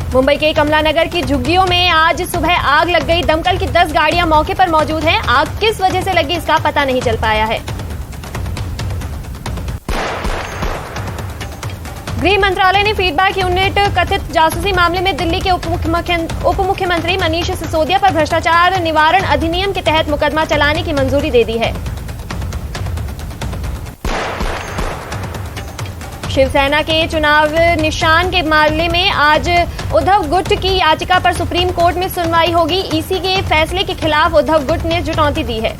मुंबई के कमला नगर की झुग्गियों में आज सुबह आग लग गई। दमकल की 10 गाड़ियां मौके पर मौजूद हैं। आग किस वजह से लगी इसका पता नहीं चल पाया है। गृह मंत्रालय ने फीडबैक यूनिट कथित जासूसी मामले में दिल्ली के उप मुख्यमंत्री मनीष सिसोदिया पर भ्रष्टाचार निवारण अधिनियम के तहत मुकदमा चलाने की मंजूरी दे दी है। शिवसेना के चुनाव निशान के मामले में आज उद्धव गुट की याचिका पर सुप्रीम कोर्ट में सुनवाई होगी। ईसी के फैसले के खिलाफ उद्धव गुट ने जुटौती दी है।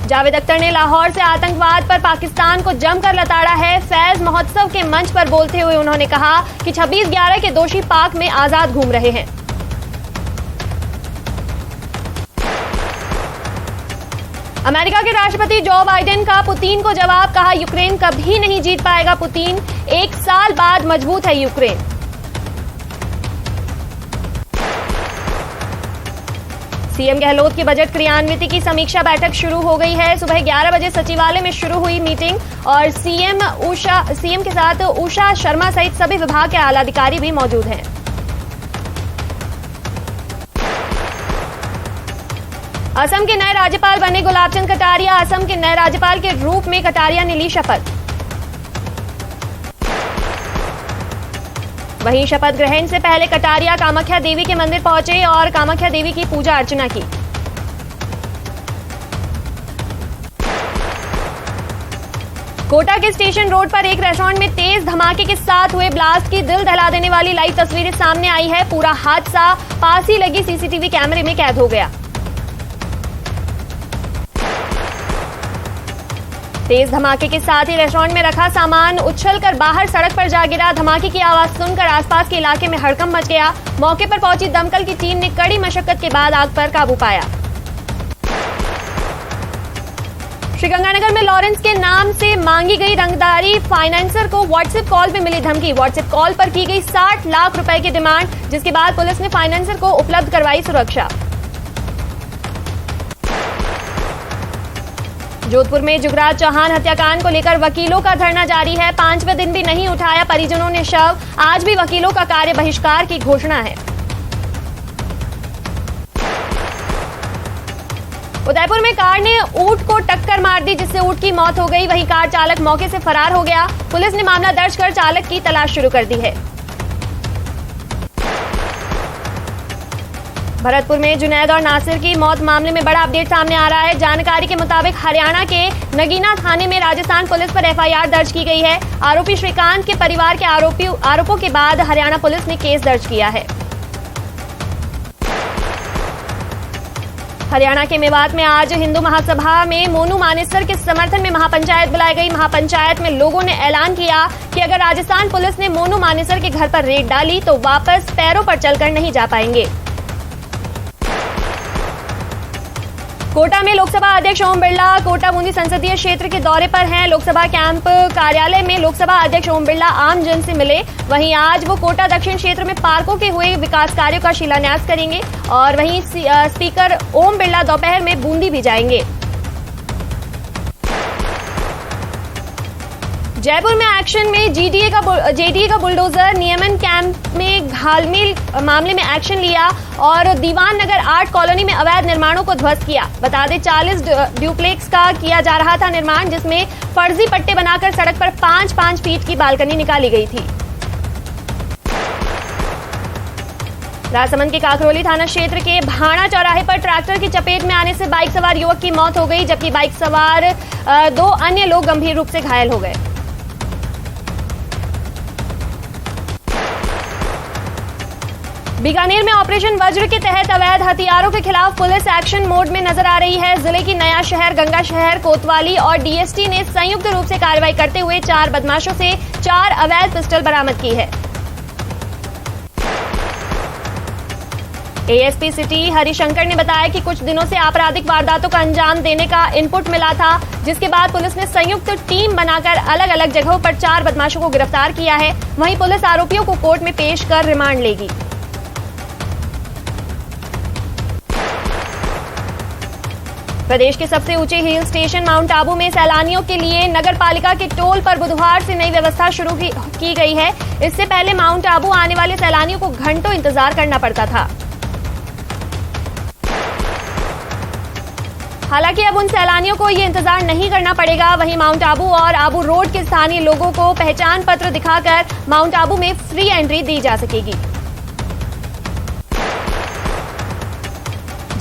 जावेद अख्तर ने लाहौर से आतंकवाद पर पाकिस्तान को जमकर लताड़ा है। फैज महोत्सव के मंच पर बोलते हुए उन्होंने कहा कि 26/11 के दोषी पाक में आजाद घूम रहे हैं। अमेरिका के राष्ट्रपति जो बाइडेन का पुतिन को जवाब, कहा यूक्रेन कभी नहीं जीत पाएगा पुतिन, 1 साल बाद मजबूत है यूक्रेन। सीएम गहलोत की बजट क्रियान्विति की समीक्षा बैठक शुरू हो गई है। सुबह 11 बजे सचिवालय में शुरू हुई मीटिंग और सीएम के साथ उषा शर्मा सहित सभी विभाग के आला अधिकारी भी मौजूद हैं। असम के नए राज्यपाल बने गुलाबचंद कटारिया। असम के नए राज्यपाल के रूप में कटारिया ने ली शपथ। वहीं शपथ ग्रहण से पहले कटारिया कामाख्या देवी के मंदिर पहुंचे और कामाख्या देवी की पूजा अर्चना की। कोटा के स्टेशन रोड पर एक रेस्टोरेंट में तेज धमाके के साथ हुए ब्लास्ट की दिल दहला देने वाली लाइव तस्वीरें सामने आई है। पूरा हादसा पास ही लगी सीसीटीवी कैमरे में कैद हो गया। तेज धमाके के साथ ही रेस्टोरेंट में रखा सामान उछलकर बाहर सड़क पर जा गिरा। धमाके की आवाज सुनकर आसपास के इलाके में हड़कंप मच गया। मौके पर पहुंची दमकल की टीम ने कड़ी मशक्कत के बाद आग पर काबू पाया। श्रीगंगानगर में लॉरेंस के नाम से मांगी गई रंगदारी, फाइनेंसर को व्हाट्सएप कॉल में मिली धमकी। व्हाट्सएप कॉल पर की गई 60 लाख रुपए की डिमांड, जिसके बाद पुलिस ने फाइनेंसर को उपलब्ध करवाई सुरक्षा। जोधपुर में जुगराज चौहान हत्याकांड को लेकर वकीलों का धरना जारी है। 5वें दिन भी नहीं उठाया परिजनों ने शव। आज भी वकीलों का कार्य बहिष्कार की घोषणा है। उदयपुर में कार ने ऊंट को टक्कर मार दी, जिससे ऊंट की मौत हो गई। वहीं कार चालक मौके से फरार हो गया। पुलिस ने मामला दर्ज कर चालक की तलाश शुरू कर दी है। भरतपुर में जुनैद और नासिर की मौत मामले में बड़ा अपडेट सामने आ रहा है। जानकारी के मुताबिक हरियाणा के नगीना थाने में राजस्थान पुलिस पर एफआईआर दर्ज की गई है। आरोपी श्रीकांत के परिवार के आरोपों के बाद हरियाणा पुलिस ने केस दर्ज किया है। हरियाणा के मेवात में आज हिंदू महासभा में मोनू मानेसर के समर्थन में महापंचायत बुलाई गई। महापंचायत में लोगों ने ऐलान किया कि अगर राजस्थान पुलिस ने मोनू मानेसर के घर पर रेड डाली तो वापस पैरों पर चलकर नहीं जा पाएंगे। कोटा में लोकसभा अध्यक्ष ओम बिरला कोटा बूंदी संसदीय क्षेत्र के दौरे पर हैं। लोकसभा कैंप कार्यालय में लोकसभा अध्यक्ष ओम बिरला आम जन से मिले। वहीं आज वो कोटा दक्षिण क्षेत्र में पार्कों के हुए विकास कार्यों का शिलान्यास करेंगे और वहीं स्पीकर ओम बिरला दोपहर में बूंदी भी जाएंगे। जयपुर में एक्शन में जेडीए का बुलडोजर नियमन कैंप में घालमेल मामले में एक्शन लिया और दीवान नगर 8 कॉलोनी में अवैध निर्माणों को ध्वस्त किया। बता दें 40 ड्यूप्लेक्स का किया जा रहा था निर्माण, जिसमें फर्जी पट्टे बनाकर सड़क पर 5-5 फीट की बालकनी निकाली गई थी। राजसमंद के काकरोली थाना क्षेत्र के भाणा चौराहे पर ट्रैक्टर की चपेट में आने से बाइक सवार युवक की मौत हो गई, जबकि बाइक सवार 2 अन्य लोग गंभीर रूप से घायल हो गए। बीकानेर में ऑपरेशन वज्र के तहत अवैध हथियारों के खिलाफ पुलिस एक्शन मोड में नजर आ रही है। जिले की नया शहर, गंगा शहर, कोतवाली और डीएसटी ने संयुक्त रूप से कार्रवाई करते हुए 4 बदमाशों से 4 अवैध पिस्टल बरामद की है। एएसपी सिटी हरिशंकर ने बताया कि कुछ दिनों से आपराधिक वारदातों का अंजाम देने का इनपुट मिला था, जिसके बाद पुलिस ने संयुक्त टीम बनाकर अलग अलग जगहों पर 4 बदमाशों को गिरफ्तार किया है। वहीं पुलिस आरोपियों को कोर्ट में पेश कर रिमांड लेगी। प्रदेश के सबसे ऊंचे हिल स्टेशन माउंट आबू में सैलानियों के लिए नगर पालिका के टोल पर बुधवार से नई व्यवस्था शुरू की गई है। इससे पहले माउंट आबू आने वाले सैलानियों को घंटों इंतजार करना पड़ता था। हालांकि अब उन सैलानियों को ये इंतजार नहीं करना पड़ेगा। वहीं माउंट आबू और आबू रोड के स्थानीय लोगों को पहचान पत्र दिखाकर माउंट आबू में फ्री एंट्री दी जा सकेगी।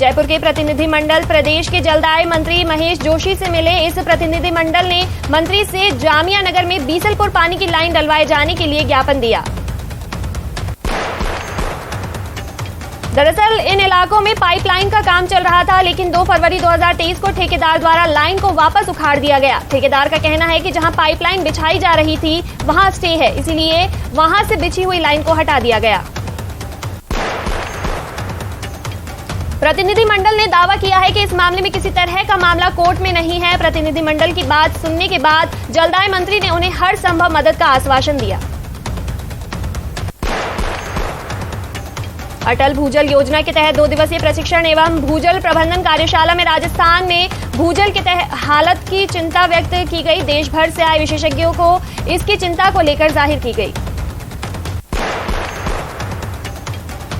जयपुर के प्रतिनिधिमंडल प्रदेश के जलदाय मंत्री महेश जोशी से मिले। इस प्रतिनिधिमंडल ने मंत्री से जामिया नगर में बीसलपुर पानी की लाइन डलवाए जाने के लिए ज्ञापन दिया। दरअसल इन इलाकों में पाइपलाइन का काम चल रहा था, लेकिन 2 फरवरी 2023 को ठेकेदार द्वारा लाइन को वापस उखाड़ दिया गया। ठेकेदार का कहना है कि जहां पाइपलाइन बिछाई जा रही थी वहां स्टे है, इसीलिए वहां से बिछी हुई लाइन को हटा दिया गया। प्रतिनिधिमंडल ने दावा किया है कि इस मामले में किसी तरह का मामला कोर्ट में नहीं है। प्रतिनिधिमंडल की बात सुनने के बाद जलदाय मंत्री ने उन्हें हर संभव मदद का आश्वासन दिया। अटल भूजल योजना के तहत 2 दिवसीय प्रशिक्षण एवं भूजल प्रबंधन कार्यशाला में राजस्थान में भूजल के तहत हालत की चिंता व्यक्त की गई। देश भर से आए विशेषज्ञों को इसकी चिंता को लेकर जाहिर की गई।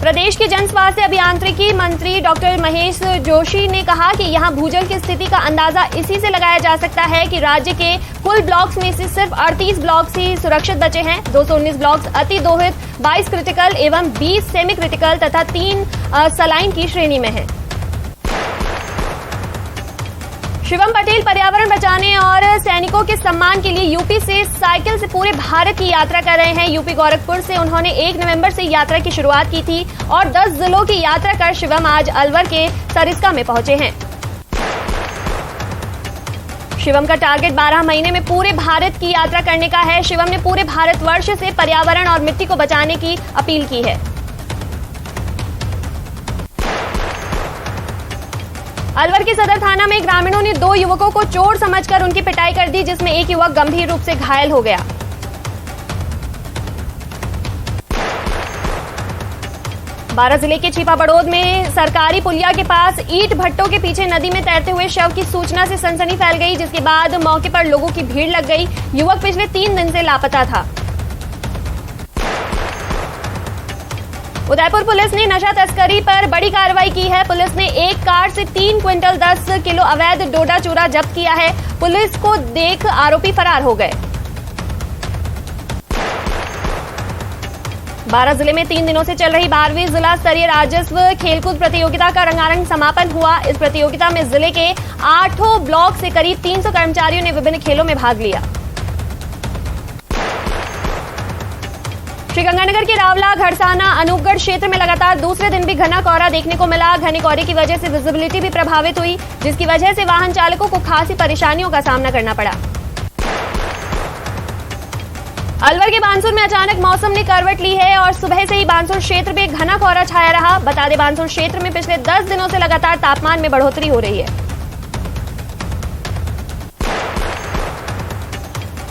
प्रदेश के जन स्वास्थ्य अभियांत्रिकी मंत्री डॉक्टर महेश जोशी ने कहा कि यहां भूजल की स्थिति का अंदाजा इसी से लगाया जा सकता है कि राज्य के कुल ब्लॉक्स में से सिर्फ 38 ब्लॉक्स ही सुरक्षित बचे हैं। 219 ब्लॉक्स अति दोहित, 22 क्रिटिकल एवं 20 सेमी क्रिटिकल तथा 3 सलाइन की श्रेणी में है। शिवम पटेल पर्यावरण बचाने और सैनिकों के सम्मान के लिए यूपी से साइकिल से पूरे भारत की यात्रा कर रहे हैं। यूपी गोरखपुर से उन्होंने 1 नवंबर से यात्रा की शुरुआत की थी और 10 जिलों की यात्रा कर शिवम आज अलवर के सरिस्का में पहुंचे हैं। शिवम का टारगेट 12 महीने में पूरे भारत की यात्रा करने का है। शिवम ने पूरे भारतवर्ष से पर्यावरण और मिट्टी को बचाने की अपील की है। अलवर के सदर थाना में ग्रामीणों ने 2 युवकों को चोर समझकर उनकी पिटाई कर दी, जिसमें एक युवक गंभीर रूप से घायल हो गया। बारां जिले के छिपाबड़ोद में सरकारी पुलिया के पास ईंट भट्टों के पीछे नदी में तैरते हुए शव की सूचना से सनसनी फैल गई, जिसके बाद मौके पर लोगों की भीड़ लग गई। युवक पिछले 3 दिन से लापता था। उदयपुर पुलिस ने नशा तस्करी पर बड़ी कार्रवाई की है। पुलिस ने एक कार से 3 क्विंटल 10 किलो अवैध डोडा चूरा जब्त किया है। पुलिस को देख आरोपी फरार हो गए। बारां जिले में 3 दिनों से चल रही 12वीं जिला स्तरीय राजस्व खेलकूद प्रतियोगिता का रंगारंग समापन हुआ। इस प्रतियोगिता में जिले के 8 ब्लॉक से करीब 300 कर्मचारियों ने विभिन्न खेलों में भाग लिया। श्रीगंगानगर के रावला, घड़साना, अनूपगढ़ क्षेत्र में लगातार दूसरे दिन भी घना कोहरा देखने को मिला। घने कोहरे की वजह से विजिबिलिटी भी प्रभावित हुई, जिसकी वजह से वाहन चालकों को खासी परेशानियों का सामना करना पड़ा। अलवर के बानसूर में अचानक मौसम ने करवट ली है और सुबह से ही बानसूर क्षेत्र में घना कोहरा छाया रहा। बता दें, बानसूर क्षेत्र में पिछले 10 दिनों से लगातार तापमान में बढ़ोतरी हो रही है।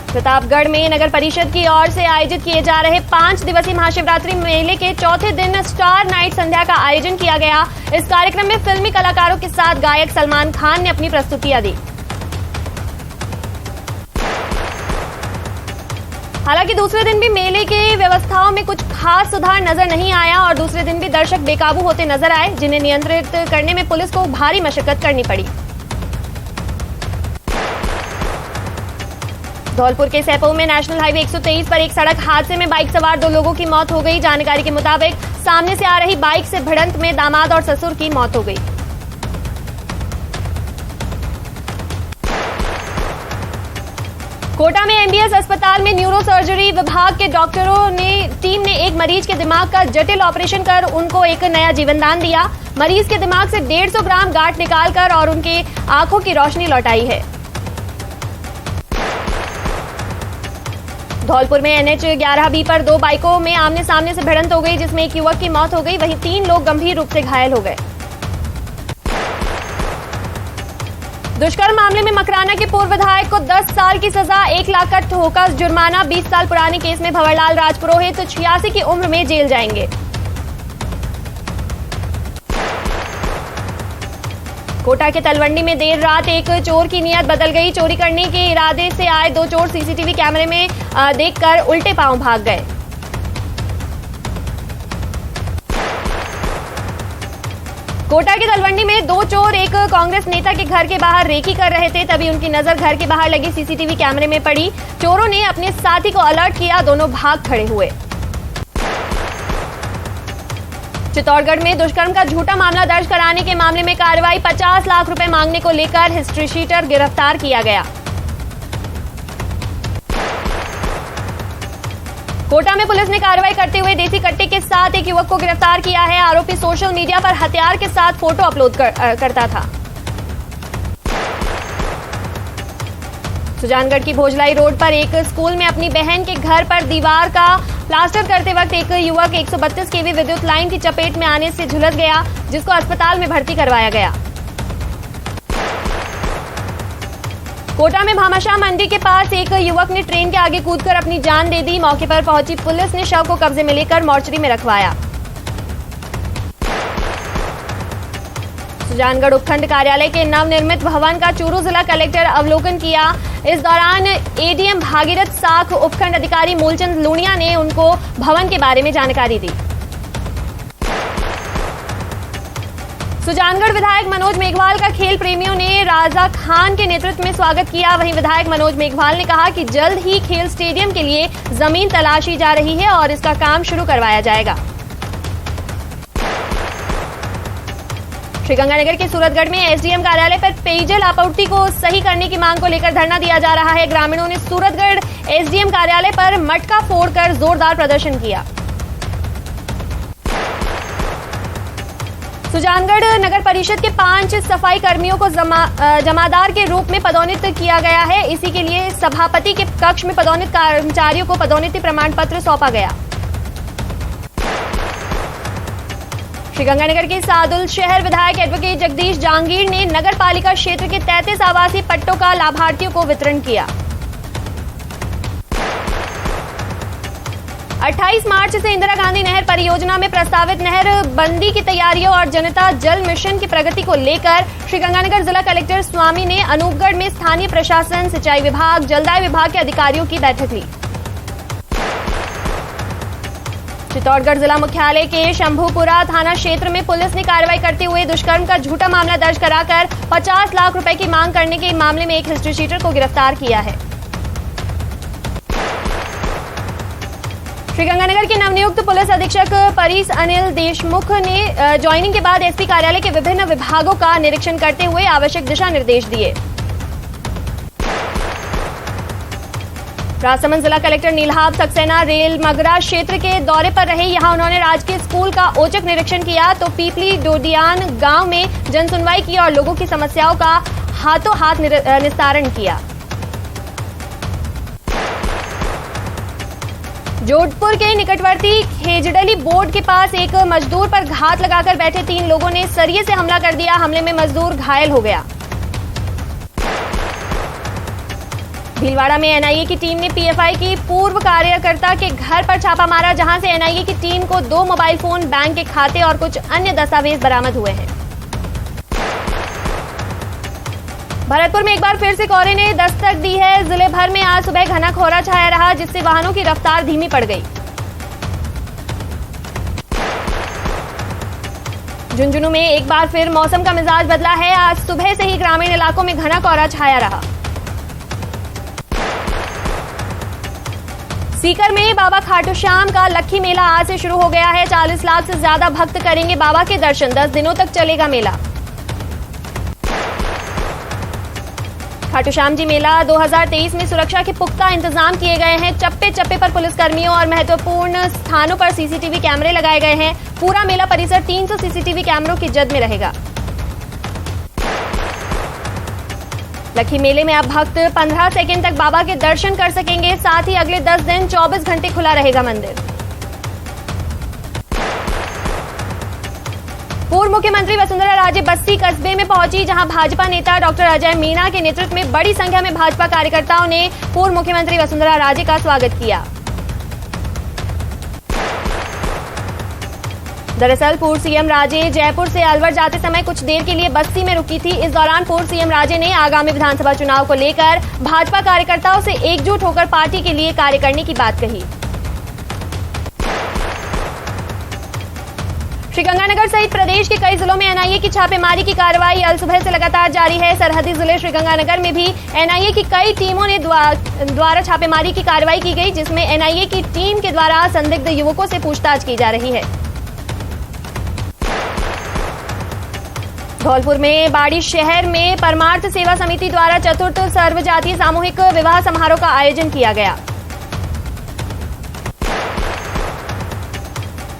प्रतापगढ़ में नगर परिषद की ओर से आयोजित किए जा रहे 5 दिवसीय महाशिवरात्रि मेले के चौथे दिन स्टार नाइट संध्या का आयोजन किया गया। इस कार्यक्रम में फिल्मी कलाकारों के साथ गायक सलमान खान ने अपनी प्रस्तुतियां दी। हालांकि दूसरे दिन भी मेले के व्यवस्थाओं में कुछ खास सुधार नजर नहीं आया और दूसरे दिन भी दर्शक बेकाबू होते नजर आए, जिन्हें नियंत्रित करने में पुलिस को भारी मशक्कत करनी पड़ी। धौलपुर के सैपऊ में नेशनल हाईवे 123 पर एक सड़क हादसे में बाइक सवार 2 लोगों की मौत हो गई। जानकारी के मुताबिक सामने से आ रही बाइक से भिड़ंत में दामाद और ससुर की मौत हो गई। कोटा में एमबीएस अस्पताल में न्यूरो सर्जरी विभाग के डॉक्टरों ने टीम ने एक मरीज के दिमाग का जटिल ऑपरेशन कर उनको एक नया जीवनदान दिया। मरीज के दिमाग से 150 ग्राम गांठ निकालकर और उनके आंखों की रोशनी लौटाई है। धौलपुर में NH 11B पर 2 बाइकों में आमने सामने से भिड़ंत हो गई, जिसमें एक युवक की मौत हो गई, वहीं 3 लोग गंभीर रूप से घायल हो गए। दुष्कर्म मामले में मकराना के पूर्व विधायक को 10 साल की सजा, 1 लाख का ठोका जुर्माना। 20 साल पुराने केस में भंवरलाल राजपुरोहित 86 की उम्र में जेल जाएंगे। कोटा के तलवंडी में देर रात एक चोर की नीयत बदल गई। चोरी करने के इरादे से आए दो चोर सीसीटीवी कैमरे में देखकर उल्टे पांव भाग गए। कोटा के तलवंडी में दो चोर एक कांग्रेस नेता के घर के बाहर रेकी कर रहे थे, तभी उनकी नजर घर के बाहर लगी सीसीटीवी कैमरे में पड़ी। चोरों ने अपने साथी को अलर्ट किया, दोनों भाग खड़े हुए। चित्तौड़गढ़ में दुष्कर्म का झूठा मामला दर्ज कराने के मामले में कार्रवाई। 50 लाख रुपए मांगने को लेकर हिस्ट्री शीटर गिरफ्तार किया गया। कोटा में पुलिस ने कार्रवाई करते हुए देसी कट्टे के साथ एक युवक को गिरफ्तार किया है। आरोपी सोशल मीडिया पर हथियार के साथ फोटो अपलोड करता था। सुजानगढ़ की भोजलाई रोड पर एक स्कूल में अपनी बहन के घर पर दीवार का प्लास्टर करते वक्त एक युवक 132 केवी विद्युत लाइन की चपेट में आने से झुलस गया, जिसको अस्पताल में भर्ती करवाया गया। कोटा में भामाशाह मंडी के पास एक युवक ने ट्रेन के आगे कूदकर अपनी जान दे दी। मौके पर पहुंची पुलिस ने शव को कब्जे में लेकर मोर्चरी में रखवाया। सुजानगढ़ उपखंड कार्यालय के नवनिर्मित भवन का चूरू जिला कलेक्टर अवलोकन किया। इस दौरान एडीएम भागीरथ साख, उपखंड अधिकारी मूलचंद लूणिया ने उनको भवन के बारे में जानकारी दी। सुजानगढ़ विधायक मनोज मेघवाल का खेल प्रेमियों ने राजा खान के नेतृत्व में स्वागत किया। वहीं विधायक मनोज मेघवाल ने कहा कि जल्द ही खेल स्टेडियम के लिए जमीन तलाशी जा रही है और इसका काम शुरू करवाया जाएगा। श्रीगंगानगर के सूरतगढ़ में एसडीएम कार्यालय पर पेयजल आपूर्ति को सही करने की मांग को लेकर धरना दिया जा रहा है। ग्रामीणों ने सूरतगढ़ एसडीएम कार्यालय पर मटका फोड़कर जोरदार प्रदर्शन किया। सुजानगढ़ नगर परिषद के 5 सफाई कर्मियों को जमादार के रूप में पदोन्नत किया गया है। इसी के लिए सभापति के कक्ष में पदोन्नत कर्मचारियों को पदोन्नति प्रमाण पत्र सौंपा गया। श्रीगंगानगर के सादुल शहर विधायक एडवोकेट जगदीश जांगीर ने नगर पालिका क्षेत्र के 33 आवासीय पट्टों का लाभार्थियों को वितरण किया। 28 मार्च से इंदिरा गांधी नहर परियोजना में प्रस्तावित नहर बंदी की तैयारियों और जनता जल मिशन की प्रगति को लेकर श्रीगंगानगर जिला कलेक्टर स्वामी ने अनूपगढ़ में स्थानीय प्रशासन, सिंचाई विभाग, जलदाय विभाग के अधिकारियों की बैठक ली। चित्तौड़गढ़ जिला मुख्यालय के शंभूपुरा थाना क्षेत्र में पुलिस ने कार्रवाई करते हुए दुष्कर्म का झूठा मामला दर्ज कराकर 50 लाख रुपए की मांग करने के मामले में एक हिस्ट्री शीटर को गिरफ्तार किया है। श्रीगंगानगर के नवनियुक्त पुलिस अधीक्षक परीस अनिल देशमुख ने ज्वाइनिंग के बाद एसपी कार्यालय के विभिन्न विभागों का निरीक्षण करते हुए आवश्यक दिशा निर्देश दिए। राजसमंद जिला कलेक्टर नीलहाब सक्सेना रेल मगरा क्षेत्र के दौरे पर रहे। यहां उन्होंने राजकीय स्कूल का औचक निरीक्षण किया तो पीपली डोडियान गांव में जनसुनवाई की और लोगों की समस्याओं का हाथों हाथ निस्तारण किया। जोधपुर के निकटवर्ती खेजडली बोर्ड के पास एक मजदूर पर घात लगाकर बैठे 3 लोगों ने सरिये से हमला कर दिया। हमले में मजदूर घायल हो गया। भीलवाड़ा में एनआईए की टीम ने पीएफआई की पूर्व कार्यकर्ता के घर पर छापा मारा, जहां से एनआईए की टीम को 2 मोबाइल फोन, बैंक के खाते और कुछ अन्य दस्तावेज बरामद हुए हैं। भरतपुर में एक बार फिर से कोहरे ने दस्तक दी है। जिले भर में आज सुबह घना कोहरा छाया रहा, जिससे वाहनों की रफ्तार धीमी पड़ गई। झुंझुनू में एक बार फिर मौसम का मिजाज बदला है। आज सुबह से ही ग्रामीण इलाकों में घना कोहरा छाया रहा। सीकर में बाबा खाटू श्याम का लक्खी मेला आज से शुरू हो गया है। 40 लाख से ज्यादा भक्त करेंगे बाबा के दर्शन। 10 दिनों तक चलेगा मेला। खाटू श्याम जी मेला 2023 में सुरक्षा के पुख्ता इंतजाम किए गए हैं। चप्पे चप्पे पर पुलिसकर्मियों और महत्वपूर्ण स्थानों पर सीसीटीवी कैमरे लगाए गए हैं। पूरा मेला परिसर 300 सीसीटीवी कैमरों की जद में रहेगा। लक्खी मेले में अब भक्त 15 सेकंड तक बाबा के दर्शन कर सकेंगे। साथ ही अगले 10 दिन 24 घंटे खुला रहेगा मंदिर। पूर्व मुख्यमंत्री वसुंधरा राजे बस्ती कस्बे में पहुंची, जहां भाजपा नेता डॉक्टर अजय मीणा के नेतृत्व में बड़ी संख्या में भाजपा कार्यकर्ताओं ने पूर्व मुख्यमंत्री वसुंधरा राजे का स्वागत किया। दरअसल पूर्व सीएम राजे जयपुर से अलवर जाते समय कुछ देर के लिए बस्ती में रुकी थी। इस दौरान पूर्व सीएम राजे ने आगामी विधानसभा चुनाव को लेकर भाजपा कार्यकर्ताओं से एकजुट होकर पार्टी के लिए कार्य करने की बात कही। श्रीगंगानगर सहित प्रदेश के कई जिलों में एनआईए की छापेमारी की कार्रवाई अल सुबह से लगातार जारी है। सरहदी जिले श्रीगंगानगर में भी एनआईए की कई टीमों ने द्वारा छापेमारी की कार्रवाई की गई, जिसमें एनआईए की टीम के द्वारा संदिग्ध युवकों से पूछताछ की जा रही है। धौलपुर में बाड़ी शहर में परमार्थ सेवा समिति द्वारा चतुर्थ सर्वजातीय सामूहिक विवाह समारोह का आयोजन किया गया।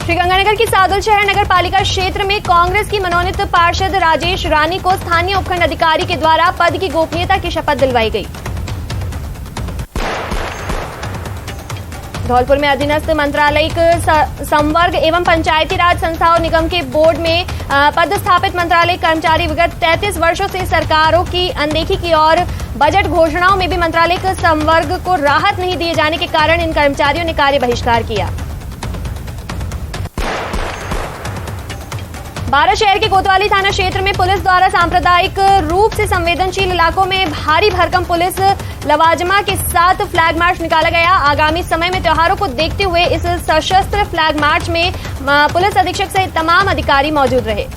श्रीगंगानगर की सादुलशहर नगर पालिका क्षेत्र में कांग्रेस की मनोनीत पार्षद राजेश रानी को स्थानीय उपखंड अधिकारी के द्वारा पद की गोपनीयता की शपथ दिलवाई गई। धौलपुर में अधीनस्थ मंत्रालयिक संवर्ग एवं पंचायती राज संस्थाओं निगम के बोर्ड में पदस्थापित मंत्रालय कर्मचारी विगत 33 वर्षों से सरकारों की अनदेखी की और बजट घोषणाओं में भी मंत्रालयिक संवर्ग को राहत नहीं दिए जाने के कारण इन कर्मचारियों ने कार्य बहिष्कार किया। बारा शहर के कोतवाली थाना क्षेत्र में पुलिस द्वारा सांप्रदायिक रूप से संवेदनशील इलाकों में भारी भरकम पुलिस लवाजमा के साथ फ्लैग मार्च निकाला गया। आगामी समय में त्योहारों को देखते हुए इस सशस्त्र फ्लैग मार्च में पुलिस अधीक्षक सहित तमाम अधिकारी मौजूद रहे।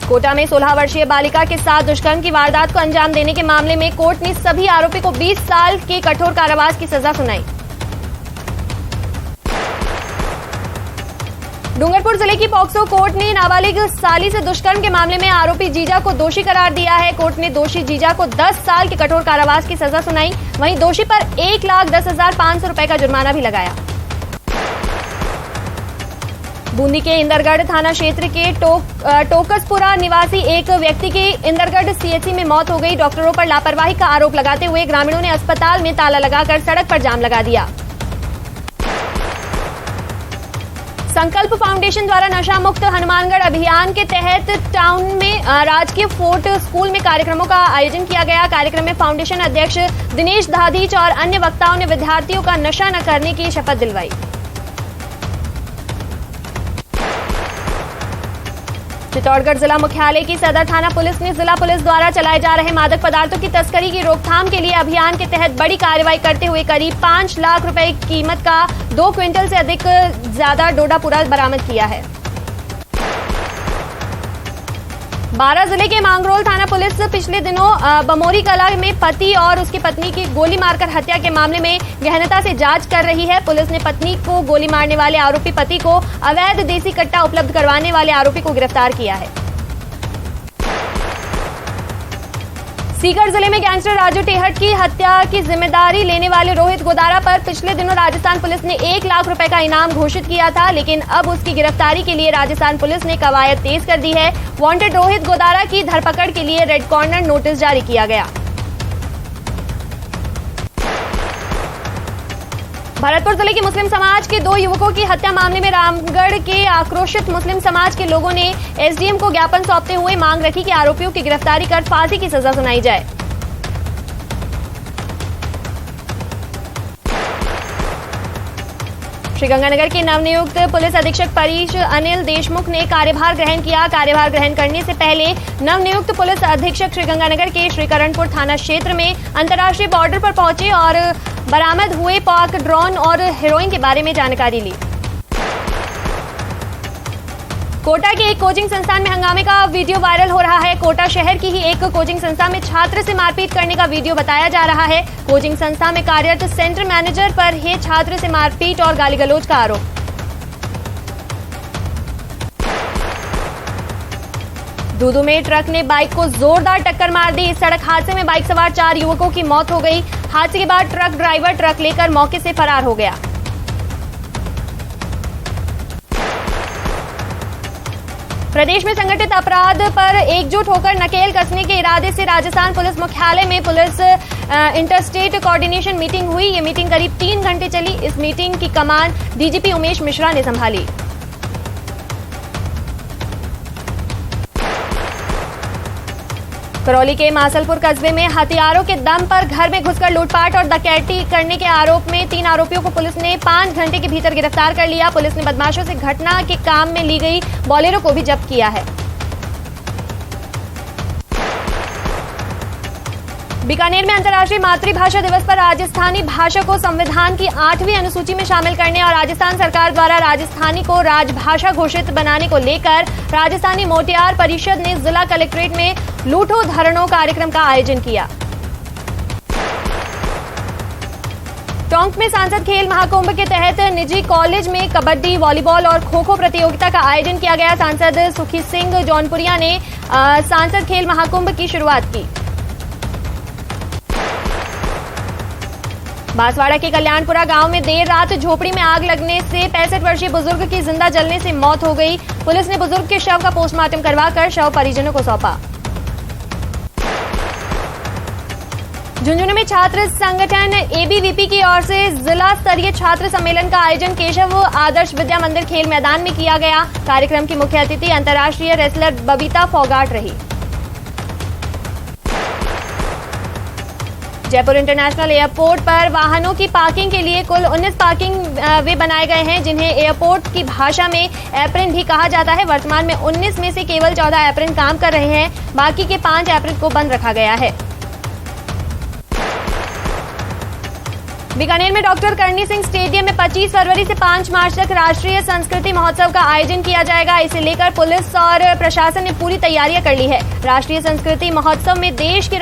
कोटा में 16 वर्षीय बालिका के साथ दुष्कर्म की वारदात को अंजाम देने के मामले में कोर्ट ने सभी आरोपी को 20 साल के कठोर कारावास की सजा सुनाई। डूंगरपुर जिले की पॉक्सो कोर्ट ने नाबालिग साली से दुष्कर्म के मामले में आरोपी जीजा को दोषी करार दिया है। कोर्ट ने दोषी जीजा को 10 साल के कठोर कारावास की सजा सुनाई। वहीं दोषी पर 1,10,500 रुपए का जुर्माना भी लगाया। बूंदी के इंदरगढ़ थाना क्षेत्र के टोकसपुरा निवासी एक व्यक्ति की इंदरगढ़ सीएचसी में मौत हो गई। डॉक्टरों पर लापरवाही का आरोप लगाते हुए ग्रामीणों ने अस्पताल में ताला लगाकर सड़क पर जाम लगा दिया। संकल्प फाउंडेशन द्वारा नशा मुक्त हनुमानगढ़ अभियान के तहत टाउन में राजकीय फोर्ट स्कूल में कार्यक्रमों का आयोजन किया गया। कार्यक्रम में फाउंडेशन अध्यक्ष दिनेश धाधीच और अन्य वक्ताओं ने विद्यार्थियों का नशा न करने की शपथ दिलवाई। चित्तौड़गढ़ जिला मुख्यालय की सदर थाना पुलिस ने जिला पुलिस द्वारा चलाए जा रहे मादक पदार्थों की तस्करी की रोकथाम के लिए अभियान के तहत बड़ी कार्रवाई करते हुए करीब 5 लाख रुपए कीमत का 2 क्विंटल से अधिक ज्यादा डोडा पूरा बरामद किया है। बारां जिले के मांगरोल थाना पुलिस पिछले दिनों बमोरी कला में पति और उसकी पत्नी की गोली मारकर हत्या के मामले में गहनता से जांच कर रही है। पुलिस ने पत्नी को गोली मारने वाले आरोपी पति को अवैध देसी कट्टा उपलब्ध करवाने वाले आरोपी को गिरफ्तार किया है। सीकर जिले में गैंगस्टर राजू टेहट की हत्या की जिम्मेदारी लेने वाले रोहित गोदारा पर पिछले दिनों राजस्थान पुलिस ने 1 लाख रुपए का इनाम घोषित किया था, लेकिन अब उसकी गिरफ्तारी के लिए राजस्थान पुलिस ने कवायद तेज कर दी है। वांटेड रोहित गोदारा की धरपकड़ के लिए रेड कॉर्नर नोटिस जारी किया गया। भरतपुर जिले के मुस्लिम समाज के 2 युवकों की हत्या मामले में रामगढ़ के आक्रोशित मुस्लिम समाज के लोगों ने एसडीएम को ज्ञापन सौंपते हुए मांग रखी कि आरोपियों की गिरफ्तारी कर फांसी की सजा सुनाई जाए। श्रीगंगानगर के नवनियुक्त पुलिस अधीक्षक परीश अनिल देशमुख ने कार्यभार ग्रहण किया। कार्यभार ग्रहण करने से पहले नवनियुक्त पुलिस अधीक्षक श्रीगंगानगर के श्रीकरणपुर थाना क्षेत्र में अंतर्राष्ट्रीय बॉर्डर पर पहुंचे और बरामद हुए पाक ड्रोन और हेरोइन के बारे में जानकारी ली। कोटा के एक कोचिंग संस्थान में हंगामे का वीडियो वायरल हो रहा है। कोटा शहर की ही एक कोचिंग संस्था में छात्र से मारपीट करने का वीडियो बताया जा रहा है। कोचिंग संस्था में कार्यरत सेंटर मैनेजर पर है छात्र से मारपीट और गाली गलौज का आरोप। दूदू में ट्रक ने बाइक को जोरदार टक्कर मार दी। इस सड़क हादसे में बाइक सवार 4 युवकों की मौत हो गई। हादसे के बाद ट्रक ड्राइवर ट्रक लेकर मौके से फरार हो गया। प्रदेश में संगठित अपराध पर एकजुट होकर नकेल कसने के इरादे से राजस्थान पुलिस मुख्यालय में पुलिस इंटरस्टेट कोऑर्डिनेशन मीटिंग हुई। ये मीटिंग करीब 3 घंटे चली। इस मीटिंग की कमान डीजीपी उमेश मिश्रा ने संभाली। करौली के मासलपुर कस्बे में हथियारों के दम पर घर में घुसकर लूटपाट और डकैती करने के आरोप में 3 आरोपियों को पुलिस ने 5 घंटे के भीतर गिरफ्तार कर लिया। पुलिस ने बदमाशों से घटना के काम में ली गई बोलेरो को भी जब्त किया है। बीकानेर में अंतर्राष्ट्रीय मातृभाषा दिवस पर राजस्थानी भाषा को संविधान की 8वीं अनुसूची में शामिल करने और राजस्थान सरकार द्वारा राजस्थानी को राजभाषा घोषित बनाने को लेकर राजस्थानी मोटियार परिषद ने जिला कलेक्ट्रेट में लूटो धरणो कार्यक्रम का आयोजन किया। टोंक में सांसद खेल महाकुंभ के तहत निजी कॉलेज में कबड्डी, वॉलीबॉल और खो खो प्रतियोगिता का आयोजन किया गया। सांसद सुखी सिंह जौनपुरिया ने सांसद खेल महाकुंभ की शुरुआत की। बांसवाड़ा के कल्याणपुरा गांव में देर रात झोपड़ी में आग लगने से 65 वर्षीय बुजुर्ग की जिंदा जलने से मौत हो गई। पुलिस ने बुजुर्ग के शव का पोस्टमार्टम करवाकर शव परिजनों को सौंपा। झुंझुनू में छात्र संगठन एबीवीपी की ओर से जिला स्तरीय छात्र सम्मेलन का आयोजन केशव आदर्श विद्या मंदिर खेल मैदान में किया गया। कार्यक्रम की मुख्य अतिथि अंतर्राष्ट्रीय रेसलर बबीता फोगाट रही। जयपुर इंटरनेशनल एयरपोर्ट पर वाहनों की पार्किंग के लिए कुल 19 पार्किंग वे बनाए गए हैं, जिन्हें एयरपोर्ट की भाषा में एप्रिन भी कहा जाता है। वर्तमान में 19 में से केवल 14 एप्रिन काम कर रहे हैं, बाकी के 5 एप्रिन को बंद रखा गया है। बीकानेर में डॉक्टर करणी सिंह स्टेडियम में 25 फरवरी से 5 मार्च तक राष्ट्रीय संस्कृति महोत्सव का आयोजन किया जाएगा। इसे लेकर पुलिस और प्रशासन ने पूरी तैयारियां कर ली है। राष्ट्रीय संस्कृति महोत्सव में देश के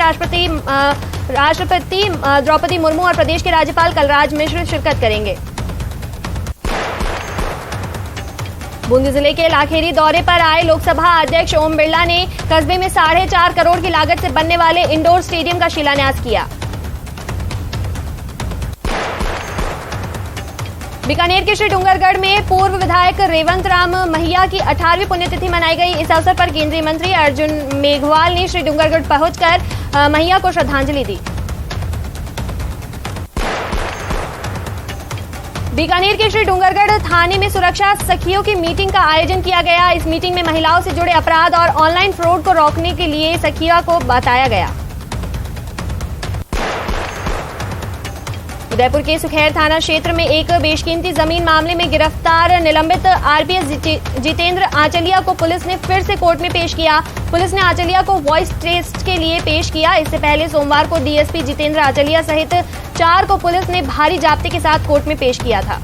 राष्ट्रपति द्रौपदी मुर्मू और प्रदेश के राज्यपाल कलराज मिश्र शिरकत करेंगे। बूंदी जिले के लाखेरी दौरे पर आए लोकसभा अध्यक्ष ओम बिरला ने कस्बे में 4.5 करोड़ की लागत से बनने वाले इंडोर स्टेडियम का शिलान्यास किया। बीकानेर के श्री डूंगरगढ़ में पूर्व विधायक रेवंत राम महिया की 18वीं पुण्यतिथि मनाई गई। इस अवसर पर केंद्रीय मंत्री अर्जुन मेघवाल ने श्री डूंगरगढ़ पहुंचकर महिया को श्रद्धांजलि दी। बीकानेर के श्री डूंगरगढ़ थाने में सुरक्षा सखियों की मीटिंग का आयोजन किया गया। इस मीटिंग में महिलाओं से जुड़े अपराध और ऑनलाइन फ्रॉड को रोकने के लिए सखियों को बताया गया। उदयपुर के सुखैर थाना क्षेत्र में एक बेशकीमती जमीन मामले में गिरफ्तार निलंबित आरपीएस जितेंद्र आचलिया को पुलिस ने फिर से कोर्ट में पेश किया। पुलिस ने आचलिया को वॉइस टेस्ट के लिए पेश किया। इससे पहले सोमवार को डीएसपी जितेंद्र आचलिया सहित 4 को पुलिस ने भारी जाब्ते के साथ कोर्ट में पेश किया था।